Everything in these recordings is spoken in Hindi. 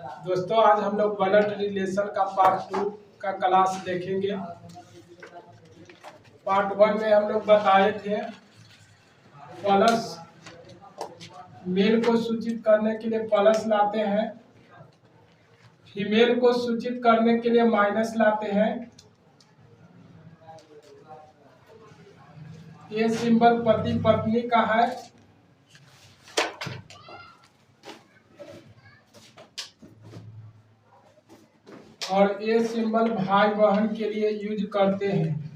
दोस्तों आज हम लोग ब्लड रिलेशन का पार्ट 2 का क्लास देखेंगे। पार्ट 1 में हम लोग बताए थे प्लस मेल को सूचित करने के लिए प्लस लाते हैं, फीमेल को सूचित करने के लिए माइनस लाते हैं। ये सिंबल पति पत्नी का है, और ये सिंबल भाई बहन के लिए यूज करते हैं।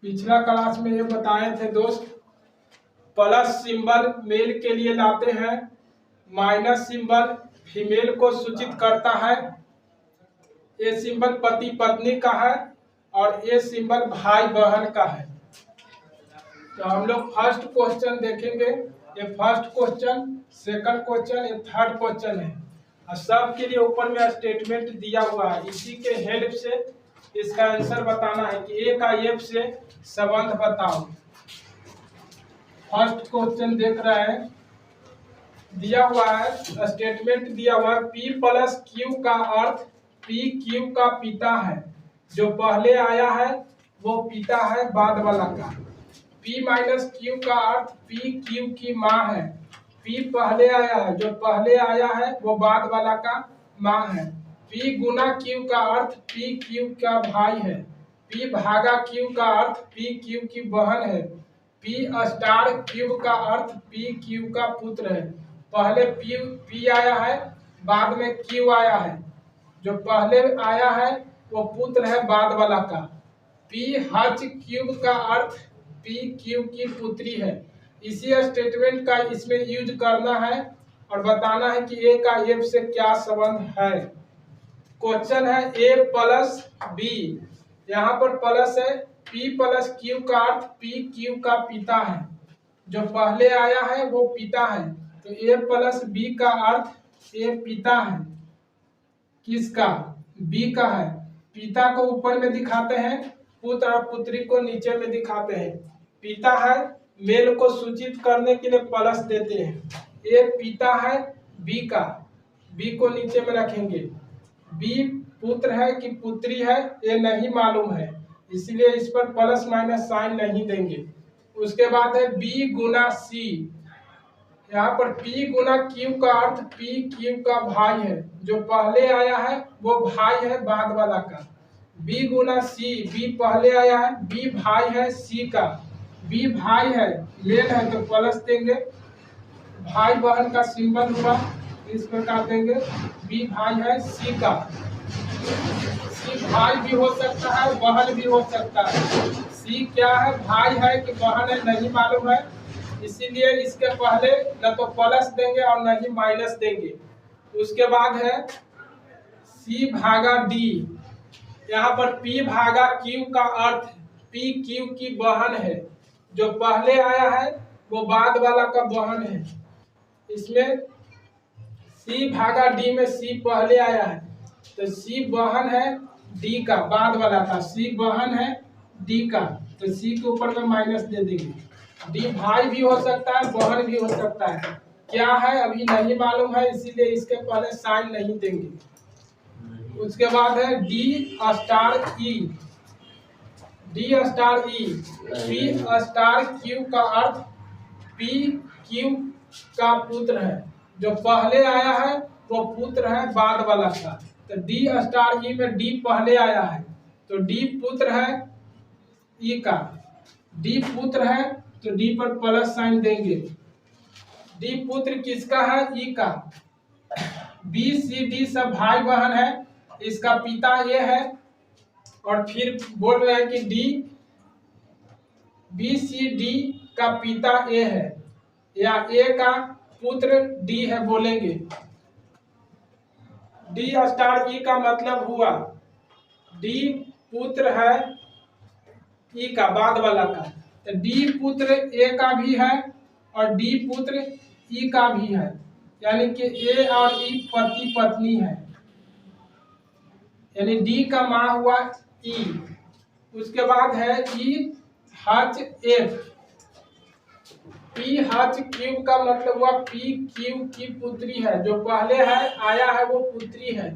पिछला क्लास में ये बताए थे दोस्त, प्लस सिंबल मेल के लिए लाते हैं, माइनस सिंबल फीमेल को सूचित करता है। ये सिंबल पति पत्नी का है और ये सिंबल भाई बहन का है। तो हम लोग फर्स्ट क्वेश्चन देखेंगे। ये फर्स्ट क्वेश्चन, सेकंड क्वेश्चन, ये थर्ड क्वेश्चन है और सब के लिए ऊपर में स्टेटमेंट दिया हुआ है। इसी के हेल्प से इसका आंसर बताना है कि ए का एफ से संबंध बताओ। फर्स्ट क्वेश्चन देख रहे हैं, दिया हुआ है स्टेटमेंट दिया हुआ है P प्लस क्यू का अर्थ P क्यू का पिता है। जो पहले आया है वो पिता है बाद वाला का। P माइनस क्यू का अर्थ P क्यू की माँ है। P पहले आया है, जो पहले आया है वो बाद वाला का माँ है। P गुना क्यू का अर्थ P क्यू का भाई है। P भागा क्यू का अर्थ P क्यू की बहन है। P स्टार क्यू का अर्थ P क्यू का पुत्र है। पहले P आया है, बाद में Q आया है। जो पहले आया है वो पुत्र है बाद वाला का। P हच क्यूब का अर्थ P क्यू की पुत्री है। इसी स्टेटमेंट का इसमें यूज करना है और बताना है कि ए का एफ से क्या संबंध है। क्वेश्चन है ए प्लस बी, यहाँ पर प्लस है। P प्लस क्यू का अर्थ P क्यू का पिता है। जो पहले आया है वो पिता है, तो ए प्लस बी का अर्थ ए पिता है। किसका? बी का है। पिता को ऊपर में दिखाते हैं, पुत्र और पुत्री को नीचे में दिखाते हैं। पिता है, मेल को सूचित करने के लिए प्लस देते हैं। ए पिता है बी का, बी को नीचे में रखेंगे। बी पुत्र है कि पुत्री है ये नहीं मालूम है, इसलिए इस पर प्लस माइनस साइन नहीं देंगे। उसके बाद है बी गुना सी, यहाँ पर P गुना Q का अर्थ P Q का भाई है। जो पहले आया है वो भाई है बाद वाला का। B गुना C, B पहले आया है, B भाई है C का। B भाई है, मेल है तो प्लस देंगे। भाई बहन का सिंबल हुआ, इस प्रकार देंगे। B भाई है C का। C भाई भी हो सकता है, बहन भी हो सकता है। C क्या है, भाई है कि बहन है नहीं मालूम है, इसीलिए इसके पहले न तो प्लस देंगे और न ही माइनस देंगे। उसके बाद है C भागा D, यहाँ पर P भागा Q का अर्थ P Q की बहन है। जो पहले आया है वो बाद वाला का बहन है। इसमें C भागा D में C पहले आया है तो C बहन है D का, बाद वाला का। C बहन है D का, तो C के ऊपर में माइनस दे देंगे। D भाई भी हो सकता है, बहन भी हो सकता है। क्या है अभी नहीं मालूम है, इसीलिए इसके पहले साइन नहीं देंगे। उसके बाद है D star E, D star E, P star Q का अर्थ P Q का पुत्र है। जो पहले आया है वो पुत्र है बाद वाला का। तो D स्टार E में D पहले आया है तो D पुत्र है E का। D पुत्र है तो D पर प्लस साइन देंगे। D पुत्र किसका है? E का। B C D सब भाई बहन है, इसका पिता ये है और फिर बोल रहे हैं कि B C D का पिता A है या A का पुत्र D है बोलेंगे। D स्टार E का मतलब हुआ D पुत्र है E का, बाद वाला का। तो D पुत्र A का भी है और D पुत्र E का भी है, यानी कि A और E पति पत्नी है, यानी D का माँ हुआ E। उसके बाद है E Hutch F, P Hutch cube का मतलब हुआ पी क्यूब की पुत्री है। जो पहले है आया है वो पुत्री है।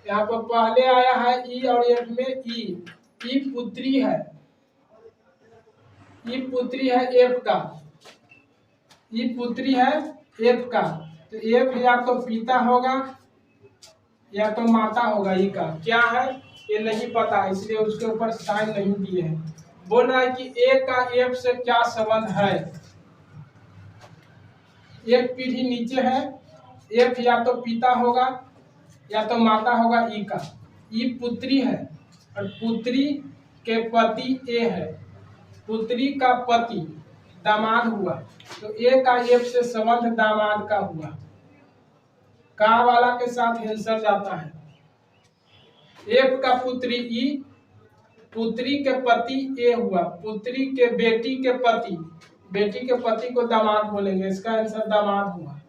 यहाँ पर पहले आया है ई और एफ में ई पुत्री है। ई पुत्री है एफ का। ई पुत्री है एफ का। तो एफ या तो पिता होगा या तो माता होगा। ई का क्या है ये नहीं पता, इसलिए उसके ऊपर साइन नहीं दिए हैं। बोल रहा है कि ए का एफ से क्या संबंध है। एक पीढ़ी नीचे है, एफ या तो पिता होगा या तो माता होगा ई का। ई पुत्री है और पुत्री के पति ए है। पुत्री का पति दामाद हुआ, तो ए का एफ से संबंध दामाद का हुआ। का वाला के साथ आंसर जाता है। एफ का पुत्री ई, पुत्री के पति ए हुआ, पुत्री के बेटी के पति, बेटी के पति को दामाद बोलेंगे, इसका आंसर दामाद हुआ।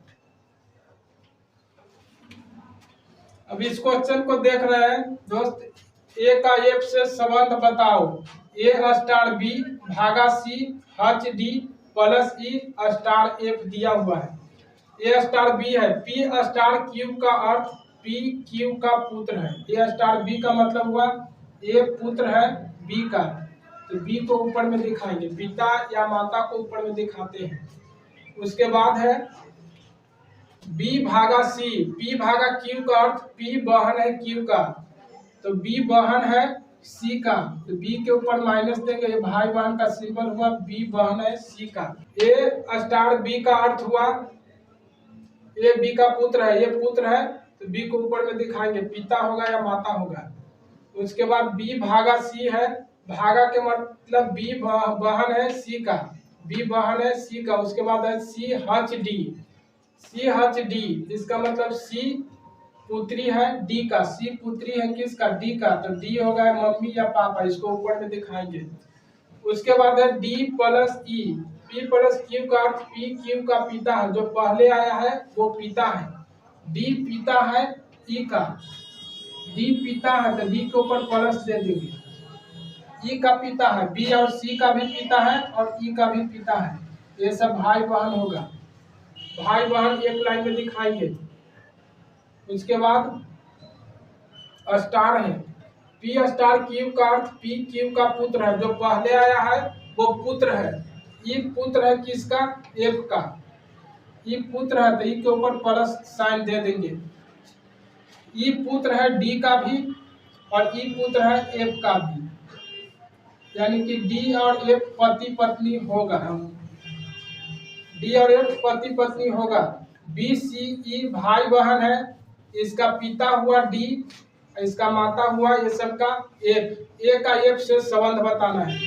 अब इस क्वेश्चन को देख रहे हैं दोस्त। ए का एफ से संबंध बताओ। ए स्टार बी भागा सी हच डी प्लस ई स्टार एफ दिया हुआ है। ए स्टार बी है, पी स्टार क्यू का अर्थ पी क्यू का पुत्र है। ए स्टार बी का मतलब हुआ ए पुत्र है बी का, तो बी को ऊपर में दिखाएंगे, पिता या माता को ऊपर में दिखाते हैं। उसके बाद है बी भागा सी, पी भागा क्यू का अर्थ पी बहन है क्यू का, तो बी बहन है सी का, तो बी के ऊपर माइनस देंगे, ये भाई बहन का सिंबल हुआ, बी बहन है सी का। ए स्टार बी का अर्थ हुआ ए बी का पुत्र है, ये पुत्र है, तो बी को ऊपर में दिखाएंगे, पिता होगा या माता होगा। उसके बाद बी भागा सी है, भागा के मतलब बी बहन है सी का, बी बहन है सी का। उसके बाद है सी हच डी, सी हच डी, इसका मतलब सी पुत्री है डी का, सी पुत्री है किसका डी का, तो डी होगा मम्मी या पापा, इसको ऊपर में दिखाएंगे। उसके बाद है डी प्लस ई, पी प्लस क्यू का अर्थ पी क्यू का पिता है, जो पहले आया है वो पिता है। डी पिता है ई का, डी पिता है तो डी के ऊपर प्लस दे देंगे। ई का पिता है, बी और सी का भी पिता है और ई का भी पिता है, ये सब भाई बहन होगा। भाई बहन एक लाइन में दिखाएंगे। उसके बाद स्टार है, पी स्टार क्यू का अर्थ पी क्यू का पुत्र है, जो पहले आया है वो पुत्र है। ई पुत्र है किसका एफ का, ई पुत्र है तो ई के ऊपर प्लस साइन दे देंगे। ई पुत्र है डी का भी और ई पुत्र है एफ का भी, यानी कि डी और एफ पति पत्नी होगा। डी और एफ पति पत्नी होगा। बी सी ई भाई बहन है, इसका पिता हुआ डी, इसका माता हुआ ये सब का एफ। ए का एफ से संबंध बताना है।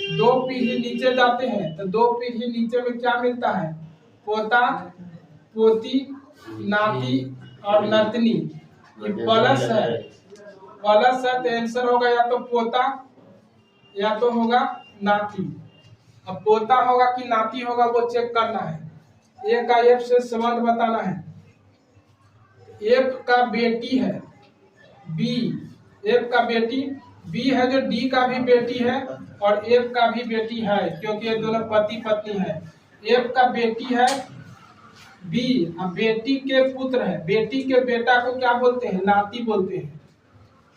दो पीढ़ी नीचे जाते हैं तो दो पीढ़ी नीचे में क्या मिलता है, पोता पोती नाती और नतनी, ये प्लस है, प्लस है तो आंसर होगा या तो पोता या तो होगा नाती। अब पोता होगा कि नाती होगा वो चेक करना है। ए का एफ से संबंध बताना है। एफ का बेटी है बी, एफ का बेटी बी है जो डी का भी बेटी है और एफ का भी बेटी है, क्योंकि ये दोनों पति पत्नी है। एफ का बेटी है बी, बेटी के पुत्र है, बेटी के बेटा को क्या बोलते हैं नाती बोलते हैं,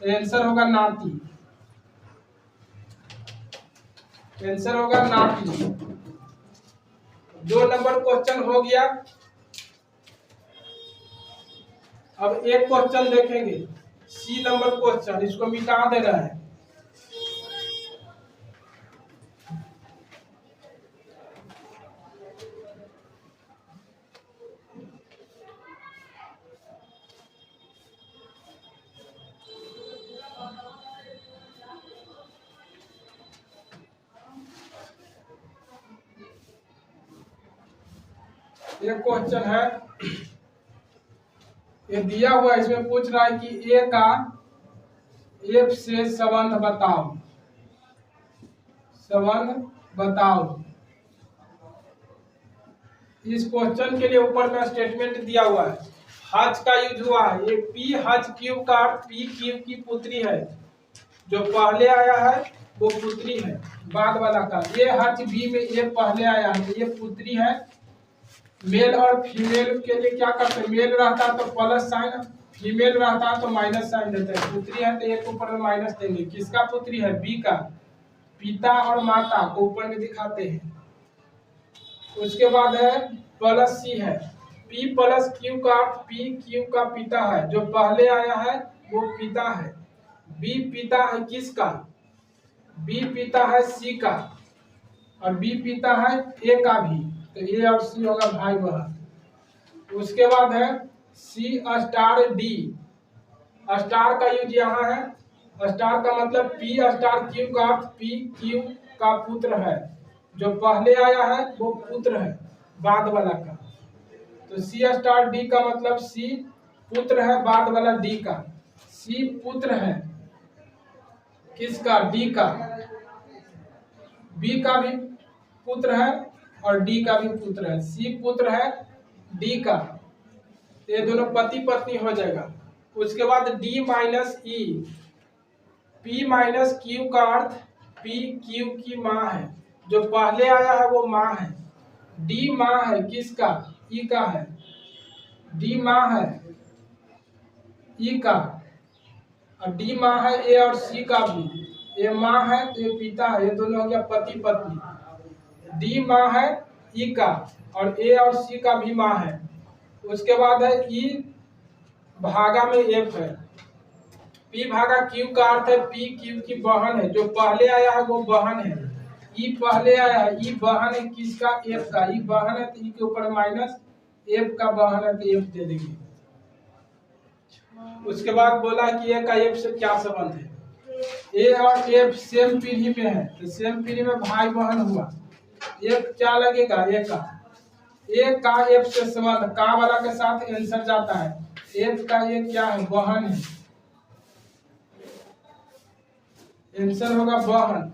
तो आंसर होगा नाती, आंसर होगा नाती। 2 नंबर क्वेश्चन हो गया। अब एक क्वेश्चन देखेंगे सी नंबर क्वेश्चन, इसको मिटा दे रहा है। एक क्वेश्चन है ये दिया हुआ, इसमें पूछ रहा है कि ए का एफ से संबंध बताओ, संबंध बताओ। इस क्वेश्चन के लिए ऊपर में स्टेटमेंट दिया हुआ है, हज का यूज हुआ है, ये पी हज क्यू का अर्थ पी क्यू की पुत्री है, जो पहले आया है वो पुत्री है, बाद वाला का। ये हच बी में ये पहले आया है, ये पुत्री है। मेल और फीमेल के लिए क्या करते हैं, मेल रहता है तो प्लस साइन, फीमेल रहता है तो माइनस साइन देते हैं। पुत्री है तो एक ऊपर में माइनस देंगे। किसका पुत्री है, बी का। पिता और माता को ऊपर में दिखाते हैं। उसके बाद है प्लस सी है, P प्लस क्यू का अर्थ P क्यू का पिता है, जो पहले आया है वो पिता है। B पिता है किसका, B पिता है C का, और B पिता है A का भी, तो A और C होगा भाई बहन। उसके बाद है C स्टार D, स्टार का यूज यहाँ है। स्टार का मतलब P स्टार क्यू का अर्थ P क्यू का पुत्र है, जो पहले आया है वो पुत्र है, बाद वाला का। तो सी स्टार डी का मतलब सी पुत्र है, बाद वाला डी का। सी पुत्र है किसका, डी का। बी का भी पुत्र है और डी का भी पुत्र है। सी पुत्र है डी का, ये दोनों पति पत्नी हो जाएगा। उसके बाद डी माइनस ई, पी माइनस क्यू का अर्थ पी क्यू की माँ है, जो पहले आया है वो माँ है। डी माँ है किसका, ई का है। डी माँ है ई का, और डी माँ है ए और सी का भी। ए माँ है तो ये पिता है, ये दोनों हो गया पति पत्नी। डी माँ है ई का, और ए और सी का भी माँ है। उसके बाद है ई भागा में एफ है। पी भागा क्यू का अर्थ है पी क्यू की बहन है, जो पहले आया है वो बहन है। ई पहले आया है, ई बहन है किसका, एफ का। ई बहन है तो ई के ऊपर माइनस, एफ का बहन है तो एफ दे देंगे। उसके बाद बोला कि ए का एफ से क्या संबंध है। ए और एफ सेम पीढ़ी में है, तो सेम पीढ़ी में भाई बहन हुआ। एफ क्या लगेगा, ए का। ए का एफ से संबंध का वाला के साथ आंसर जाता है। एफ का ये क्या है, बहन है, आंसर होगा बहन।